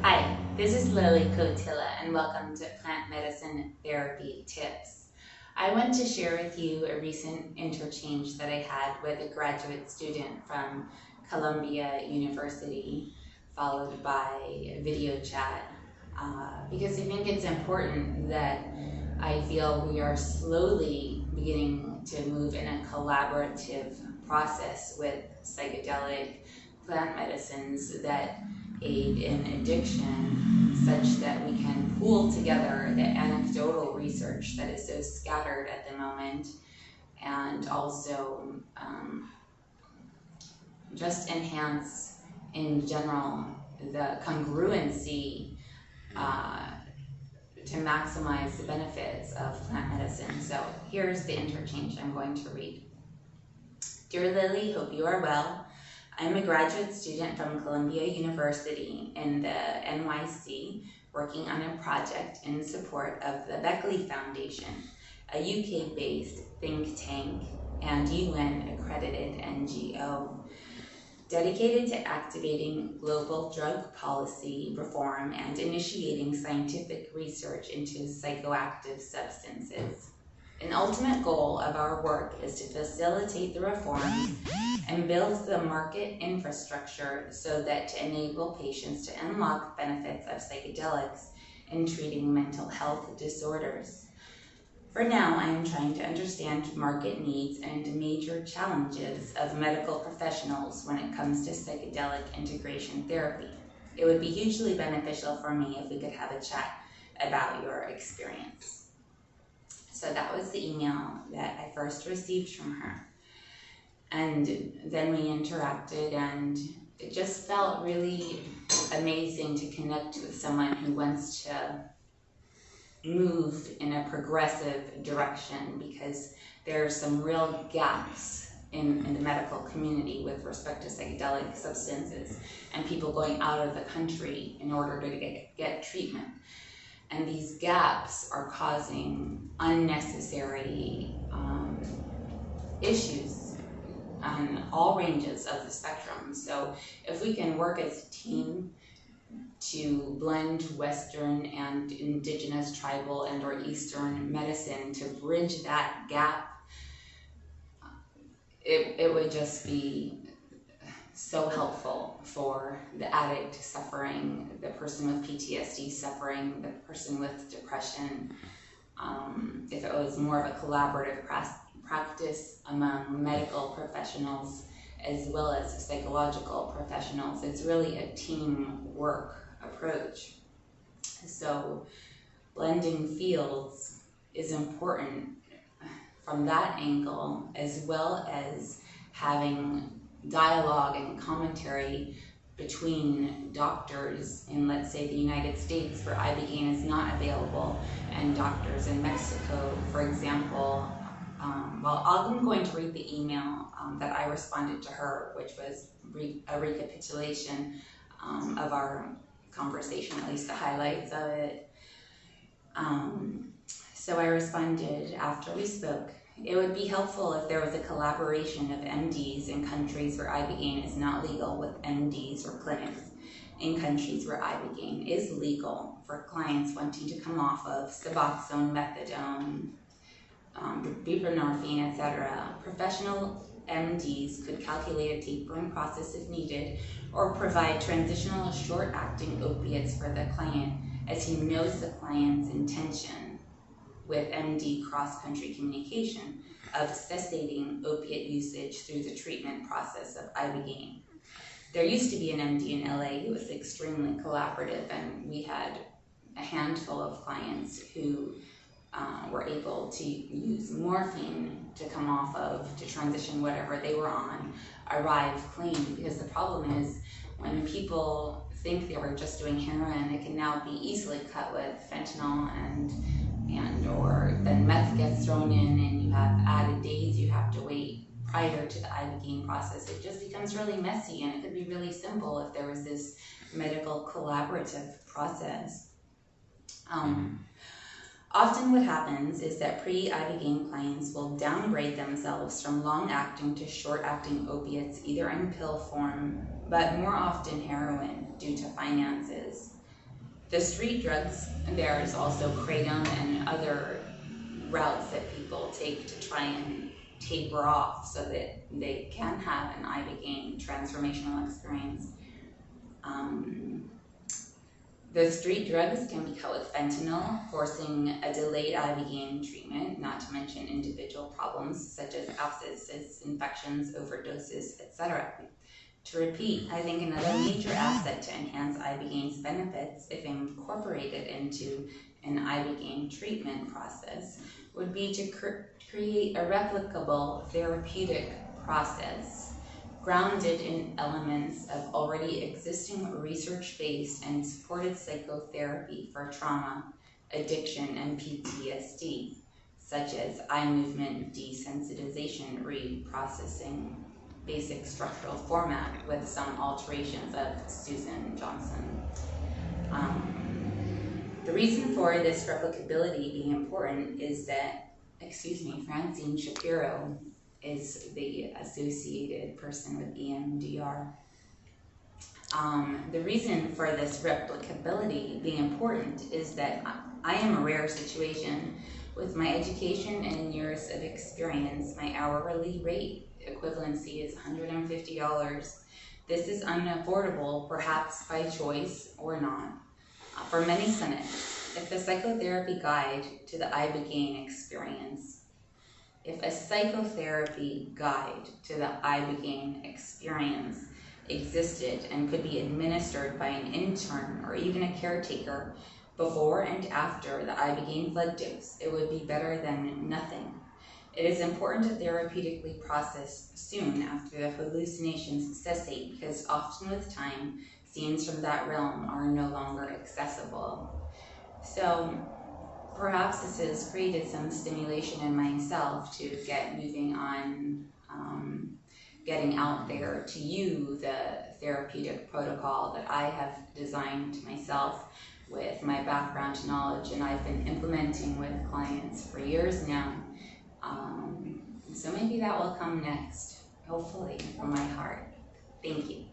Hi, this is Lily Kotila, and welcome to Plant Medicine Therapy Tips. I want to share with you a recent interchange that I had with a graduate student from Columbia University, followed by a video chat, because I think it's important that I feel we are slowly beginning to move in a collaborative process with psychedelic plant medicines that aid in addiction, such that we can pool together the anecdotal research that is so scattered at the moment, and also just enhance in general the congruency to maximize the benefits of plant medicine. So here's the interchange I'm going to read. Dear Lily, hope you are well. I'm a graduate student from Columbia University in the NYC, working on a project in support of the Beckley Foundation, a UK-based think tank and UN-accredited NGO dedicated to activating global drug policy reform and initiating scientific research into psychoactive substances. An ultimate goal of our work is to facilitate the reforms and build the market infrastructure so that to enable patients to unlock benefits of psychedelics in treating mental health disorders. For now, I am trying to understand market needs and major challenges of medical professionals when it comes to psychedelic integration therapy. It would be hugely beneficial for me if we could have a chat about your experience. So that was the email that I first received from her. And then we interacted, and it just felt really amazing to connect with someone who wants to move in a progressive direction, because there are some real gaps in the medical community with respect to psychedelic substances and people going out of the country in order to get treatment. And these gaps are causing unnecessary issues on all ranges of the spectrum. So if we can work as a team to blend Western and indigenous, tribal, and or Eastern medicine to bridge that gap, it would just be so helpful for the addict suffering, the person with PTSD suffering, the person with depression. If it was more of a collaborative practice among medical professionals as well as psychological professionals, it's really a teamwork approach. So blending fields is important from that angle, as well as having dialogue and commentary between doctors in, let's say, the United States, where Ibogaine is not available, and doctors in Mexico, for example. Well, I'm going to read the email that I responded to her, which was a recapitulation of our conversation, at least the highlights of it. So I responded after we spoke. It would be helpful if there was a collaboration of MDs in countries where Ibogaine is not legal with MDs or clinics in countries where Ibogaine is legal for clients wanting to come off of Suboxone, methadone, buprenorphine, etc. Professional MDs could calculate a tapering process if needed, or provide transitional short-acting opiates for the client, as he knows the client's intention with MD cross-country communication of cessating opiate usage through the treatment process of Ibogaine. There used to be an MD in LA who was extremely collaborative, and we had a handful of clients who were able to use morphine to come off of, to transition whatever they were on, arrive clean. Because the problem is, when people think they were just doing heroin, it can now be easily cut with fentanyl and or then meth gets thrown in, and you have added days you have to wait prior to the Ibogaine process. It just becomes really messy, and it could be really simple if there was this medical collaborative process. Often what happens is that pre-Ibogaine clients will downgrade themselves from long-acting to short-acting opiates, either in pill form, but more often heroin, due to finances. The street drugs, there's also kratom and other routes that people take to try and taper off so that they can have an Ibogaine transformational experience. The street drugs can be cut with fentanyl, forcing a delayed Ibogaine treatment, not to mention individual problems such as abscesses, infections, overdoses, etc. To repeat, I think another major asset to enhance Ibogaine's benefits, if incorporated into an Ibogaine treatment process, would be to create a replicable therapeutic process grounded in elements of already existing research-based and supported psychotherapy for trauma, addiction, and PTSD, such as eye movement desensitization reprocessing, basic structural format with some alterations of Susan Johnson. The reason for this replicability being important is that, Francine Shapiro is the associated person with EMDR. The reason for this replicability being important is that I am a rare situation. With my education and years of experience, my hourly rate equivalency is $150. This is unaffordable, perhaps by choice or not. For many clinics, if the psychotherapy guide to the Ibogaine experience existed and could be administered by an intern or even a caretaker before and after the Ibogaine blood dose, it would be better than nothing. It is important to therapeutically process soon after the hallucinations cessate, because often with time, scenes from that realm are no longer accessible. So perhaps this has created some stimulation in myself to get moving on getting out there to you the therapeutic protocol that I have designed myself with my background knowledge, and I've been implementing with clients for years now. So maybe that will come next, hopefully, from my heart. Thank you.